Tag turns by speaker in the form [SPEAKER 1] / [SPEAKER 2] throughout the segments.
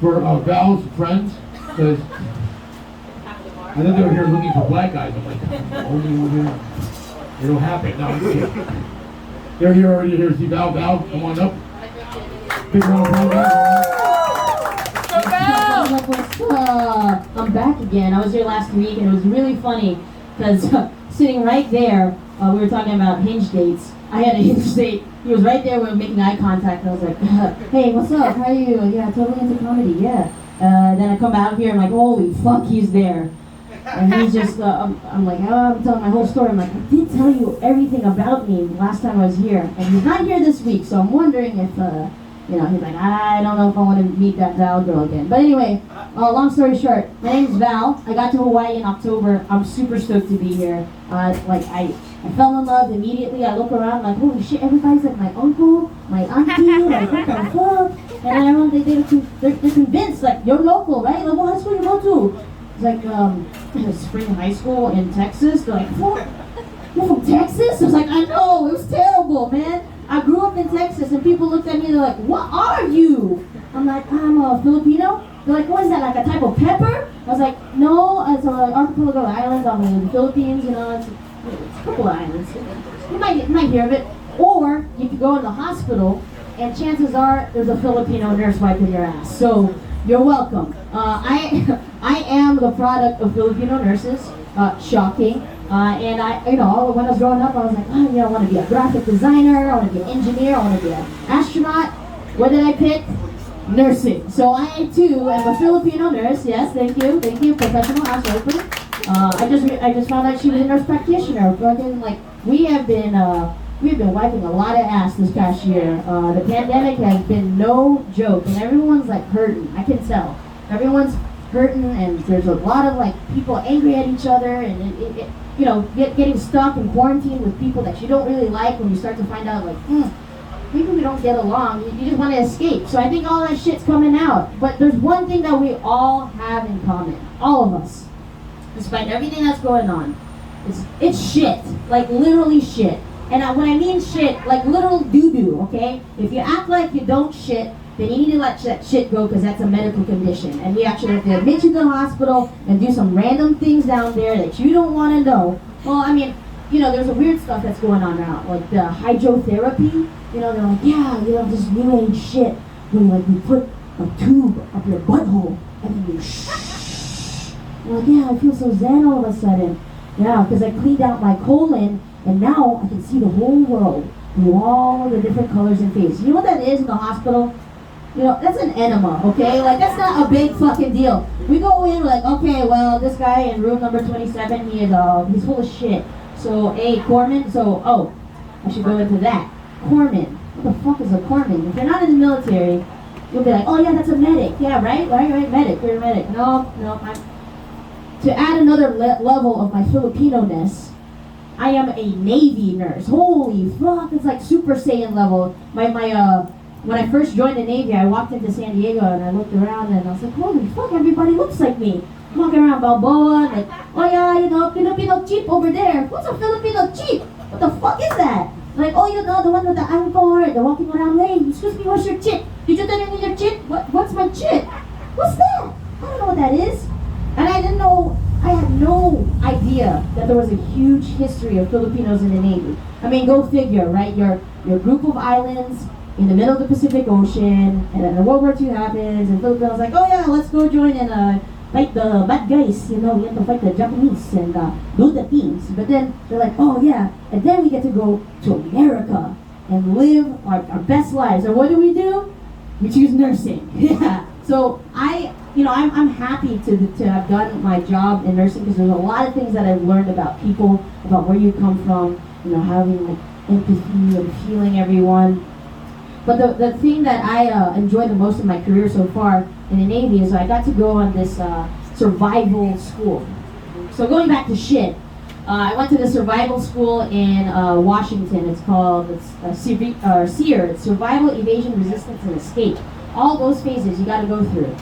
[SPEAKER 1] for Val's friends, because I thought they were here looking for black guys. I'm like, only one here. It'll happen. No, I'm kidding. They're here already. Here, see Val. Val, come on up. Big round of applause.
[SPEAKER 2] What's up? I'm back again. I was here last week, and it was really funny because sitting right there, we were talking about hinge dates. I had a hinge date. He was right there. We were making eye contact. And I was like, "Hey, what's up? How are you? Yeah, totally into comedy. Yeah." Then I come out here. I'm like, "Holy fuck, he's there." And he's just, I'm like, I'm telling my whole story. I'm like, I did tell you everything about me last time I was here. And he's not here this week, so I'm wondering if, he's like, I don't know if I want to meet that Val girl again. But anyway, long story short, my name's Val. I got to Hawaii in October. I'm super stoked to be here. I fell in love immediately. I look around, like, holy shit, everybody's like my uncle, my auntie, like, what the fuck? And then everyone, they're convinced, like, you're local, right? Like, what high school you go to? It's like Spring High School in Texas. They're like, what? You're from Texas? I was like, I know, it was terrible, man. I grew up in Texas, and people looked at me, they're like, what are you? I'm like, I'm a Filipino. They're like, what is that, like a type of pepper? I was like, no, it's an archipelago island on the Philippines, it's a couple of islands. You might hear of it. Or you could go in the hospital, and chances are there's a Filipino nurse wiping your ass. So you're welcome. I am the product of Filipino nurses. Shocking. And when I was growing up, I was like, I want to be a graphic designer, I want to be an engineer, I want to be an astronaut. What did I pick? Nursing. So I too am a Filipino nurse. Yes, thank you, professional ass opening. I just found out she was a nurse practitioner. We have been wiping a lot of ass this past year. The pandemic has been no joke, and everyone's like hurting. I can tell. Everyone's hurting, and there's a lot of like people angry at each other, and getting stuck in quarantine with people that you don't really like. When you start to find out, like, maybe we don't get along. You just want to escape. So I think all that shit's coming out. But there's one thing that we all have in common, all of us, despite everything that's going on. It's shit, like literally shit. And when I mean shit, like literal doo-doo, okay? If you act like you don't shit, then you need to let that shit go, because that's a medical condition. And we actually have to admit you to the hospital and do some random things down there that you don't want to know. Well, there's a weird stuff that's going on now, like the hydrotherapy. They're like, this new age shit where we put a tube up your butthole and then you shh. I'm like, I feel so zen all of a sudden. Yeah, because I cleaned out my colon, and now I can see the whole world through all the different colors and faces. You know what that is in the hospital? That's an enema, okay? Like, that's not a big fucking deal. We go in, like, okay, well, this guy in room number 27, he's full of shit. So, corpsman, I should go into that. Corpsman. What the fuck is a corpsman? If you're not in the military, you'll be like, oh yeah, that's a medic. Yeah, right, medic, you're a medic. No, to add another level of my Filipino-ness, I am a Navy nurse. Holy fuck, it's like Super Saiyan level. When I first joined the Navy, I walked into San Diego and I looked around and I was like, holy fuck, everybody looks like me. I'm walking around Balboa, like, oh yeah, Filipino chief over there. What's a Filipino chief? What the fuck is that? Like, oh, the one with the anchor, they're walking around, hey, excuse me, what's your chit? Did you tell me your chit? What's my chit? What's that? I don't know what that is. And I had no idea that there was a huge history of Filipinos in the Navy. Go figure, right? Your group of islands in the middle of the Pacific Ocean, and then World War II happens, and Filipinos like, oh yeah, let's go join and fight the bad guys, we have to fight the Japanese and do the things. But then they're like, oh yeah, and then we get to go to America and live our best lives. And what do? We choose nursing. Yeah. So I'm happy to have done my job in nursing, because there's a lot of things that I've learned about people, about where you come from, having like empathy and feeling everyone. But the thing that I enjoy the most in my career so far in the Navy is I got to go on this survival school. So going back to shit, I went to the survival school in Washington. It's called SEER. It's Survival, Evasion, Resistance, and Escape. All those phases you got to go through.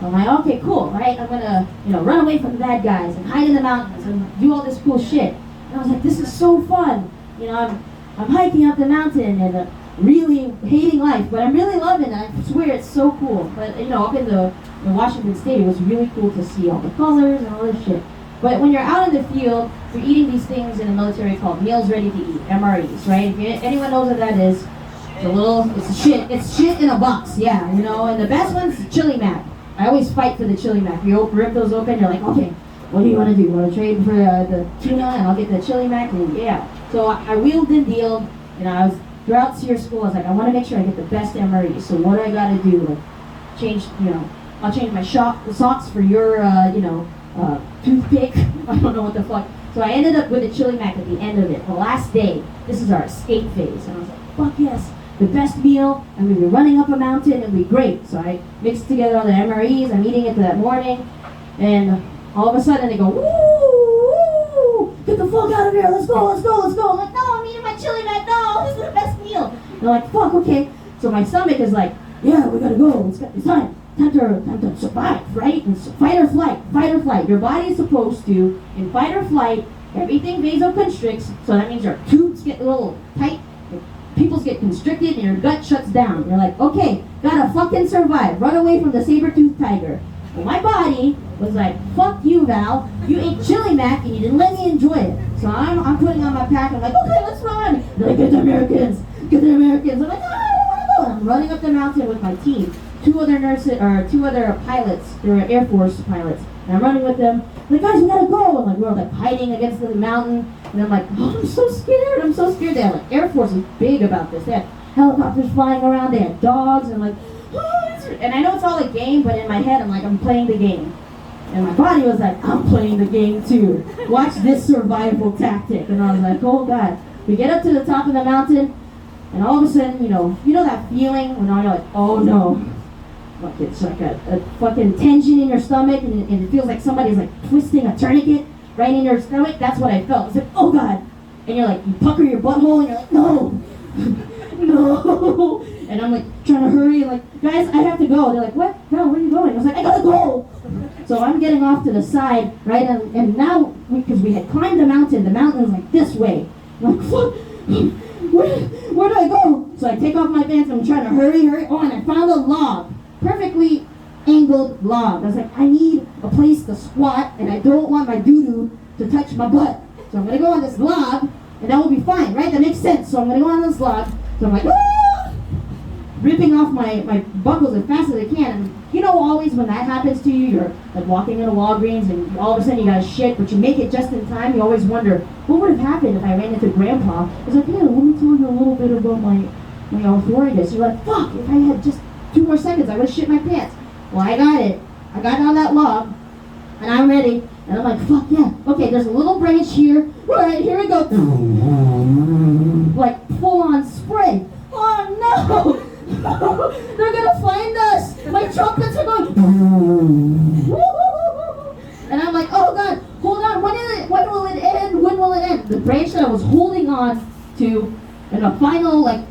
[SPEAKER 2] I'm like, okay, cool, right? I'm gonna, run away from the bad guys and hide in the mountains and do all this cool shit. And I was like, this is so fun. I'm hiking up the mountain, and really hating life, but I'm really loving it. I swear it's so cool. But up in Washington State, it was really cool to see all the colors and all this shit. But when you're out in the field, you're eating these things in the military called meals ready to eat, MREs, right? If anyone knows what that is, it's shit in a box, yeah, and the best one's chili mac. I always fight for the chili mac. You rip those open, you're like, okay, what do you want to do? You want to trade for the tuna and I'll get the chili mac? And yeah. So I wheeled and dealed, I was throughout SEER school, I was like, I want to make sure I get the best MRE. So what do I got to do? Like, I'll change my socks for your, toothpick. I don't know what the fuck. So I ended up with a chili mac at the end of it. The last day, this is our escape phase. And I was like, fuck yes, the best meal. I'm going to be running up a mountain. It'll be great. So I mixed together all the MREs. I'm eating it that morning. And all of a sudden they go, woo, get the fuck out of here. Let's go. I'm like, no, I'm eating my chili mac. No, this is the best meal. They're like, fuck, okay. So my stomach is like, yeah, we gotta go. It's time to survive, right? It's fight or flight. Your body is supposed to, in fight or flight, everything vasoconstricts, so that means your tubes get a little tight, your pupils get constricted, and your gut shuts down. You're like, okay, gotta fucking survive. Run away from the saber-toothed tiger. Well, my body was like, fuck you, Val. You ate chili mac and you didn't let me enjoy it. So I'm putting on my pack. I'm like, okay, let's run. They're like, get the Americans. I'm like, I don't want to go. And I'm running up the mountain with my team. Two other pilots. They were Air Force pilots. And I'm running with them. I'm like, guys, we gotta go. And we're like hiding against the mountain. And I'm like, oh, I'm so scared. They had like Air Force is big about this. They had helicopters flying around. They had dogs. And I'm like, and I know it's all a game, but in my head, I'm like, I'm playing the game. And my body was like, I'm playing the game too. Watch this survival tactic. And I was like, oh God. We get up to the top of the mountain, and all of a sudden, you know that feeling when you're like, oh no. Like it's like a fucking tension in your stomach, and it feels like somebody's like twisting a tourniquet right in your stomach. That's what I felt. It's like, oh God. And you're like, you pucker your butthole, and you're like, no. No. And I'm like trying to hurry, and like, guys, I have to go. They're like, what? No, where are you going? I was like, I gotta go. So I'm getting off to the side, right? And now, because we had climbed the mountain was like this way. I'm like, fuck, where do I go? So I take off my pants, and I'm trying to hurry. Oh, and I found a log, perfectly angled log. I was like, I need a place to squat, and I don't want my doo-doo to touch my butt. So I'm gonna go on this log, and that will be fine, right? That makes sense. So I'm gonna go on this log. So I'm like, ripping off my buckles as fast as I can. And always when that happens to you, you're like walking in a Walgreens and all of a sudden you got shit, but you make it just in time. You always wonder, what would have happened if I ran into Grandpa? He's like, yeah, let me tell you a little bit about my arthritis. You're like, fuck, if I had just 2 more seconds, I would have shit my pants. Well, I got it. I got on that log, and I'm ready. And I'm like, fuck yeah. Okay, there's a little branch here. All right, here we go. Like full-on spray. Oh no! They're gonna find us! My chocolates are going. And I'm like, oh God, hold on. When will it end? When will it end? The branch that I was holding on to, and a final like,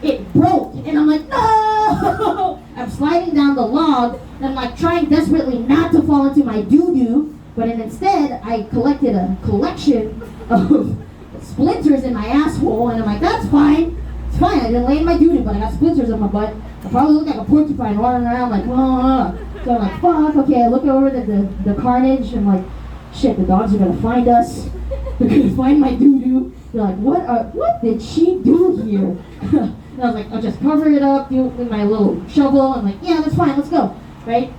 [SPEAKER 2] it broke. And I'm like, no! I'm sliding down the log, and I'm like trying desperately not to fall into my doo-doo, but instead I collected a collection of splinters in my asshole, and I'm like, that's fine. It's fine, I didn't lay in my doo-doo, but I got splinters on my butt. I probably look like a porcupine running around like, oh. So I'm like, fuck, okay, I look over the carnage, and I'm like, shit, the dogs are gonna find us. They're gonna find my doo-doo. They're like, what did she do here? And I was like, I'll just cover it up with my little shovel. I'm like, yeah, that's fine, let's go, right?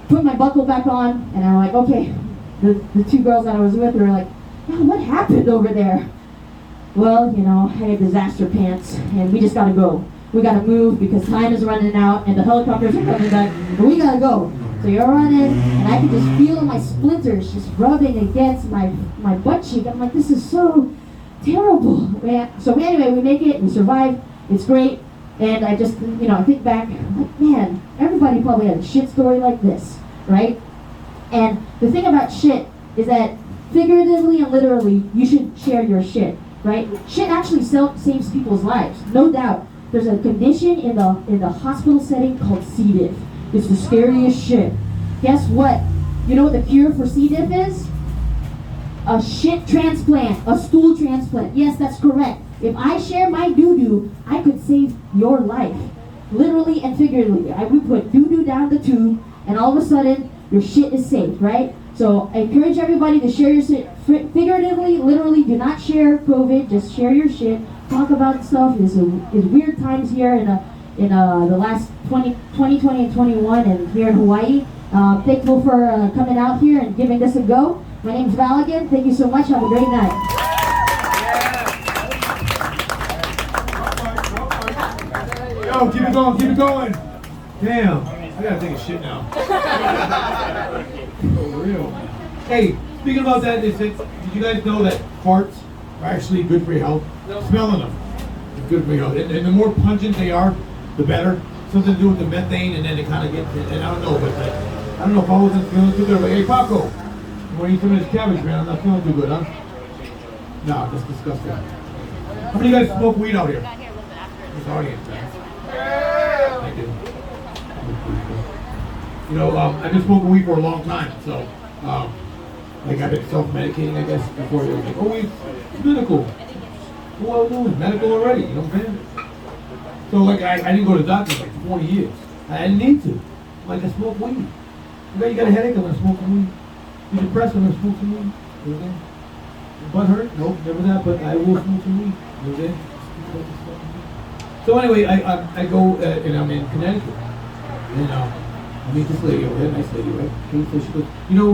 [SPEAKER 2] Put my buckle back on, and I'm like, okay. The 2 girls that I was with were like, oh, what happened over there? Well, I had disaster pants, and we just gotta go. We gotta move because time is running out, and the helicopters are coming back, but we gotta go. So you're running, and I can just feel my splinters just rubbing against my butt cheek. I'm like, this is so terrible. So anyway, we make it, we survive, it's great, and I just, I think back, I'm like, man, everybody probably had a shit story like this, right? And the thing about shit is that figuratively and literally, you should share your shit. Right? Shit actually saves people's lives, no doubt. There's a condition in the hospital setting called C. diff. It's the scariest shit. Guess what? You know what the cure for C. diff is? A shit transplant, a stool transplant. Yes, that's correct. If I share my doo-doo, I could save your life. Literally and figuratively. I would put doo-doo down the tube, and all of a sudden, your shit is safe, right? So I encourage everybody to share your shit. Figuratively, literally, do not share COVID. Just share your shit. Talk about stuff. It's weird times here in the last 2020 and 21 and here in Hawaii. Thankful for coming out here and giving this a go. My name's Val again. Thank you so much. Have a great night.
[SPEAKER 1] Yo, keep it going, keep it going. Damn, I gotta take a shit now. For real. Hey, speaking about that, did you guys know that farts are actually good for your health? Smelling them is good for your health. And the more pungent they are, the better. Something to do with the methane, and then it kind of gets, and I don't know, but I don't know if I wasn't feeling too good. But hey, Paco, you want to eat some of this cabbage, man? I'm not feeling too good, huh? No, that's disgusting. How many of you guys smoke weed out here? This audience, man. I do. You know, I've been smoking weed for a long time, so like I've been self-medicating, I guess, before they were like, oh, it's medical. Well, I was doing medical already, you know what I'm saying? So like I didn't go to the doctor for like 20 years. I didn't need to. Like I smoke weed. You got a headache, I'm gonna smoke some weed. You're depressed, I'm gonna smoke some weed. You know what I'm saying? Butt hurt? Nope, never that, but I will smoke some weed. You know what I'm saying? So anyway, I go and I'm in Connecticut. And I meet this lady over there, nice lady, right? She goes, you know,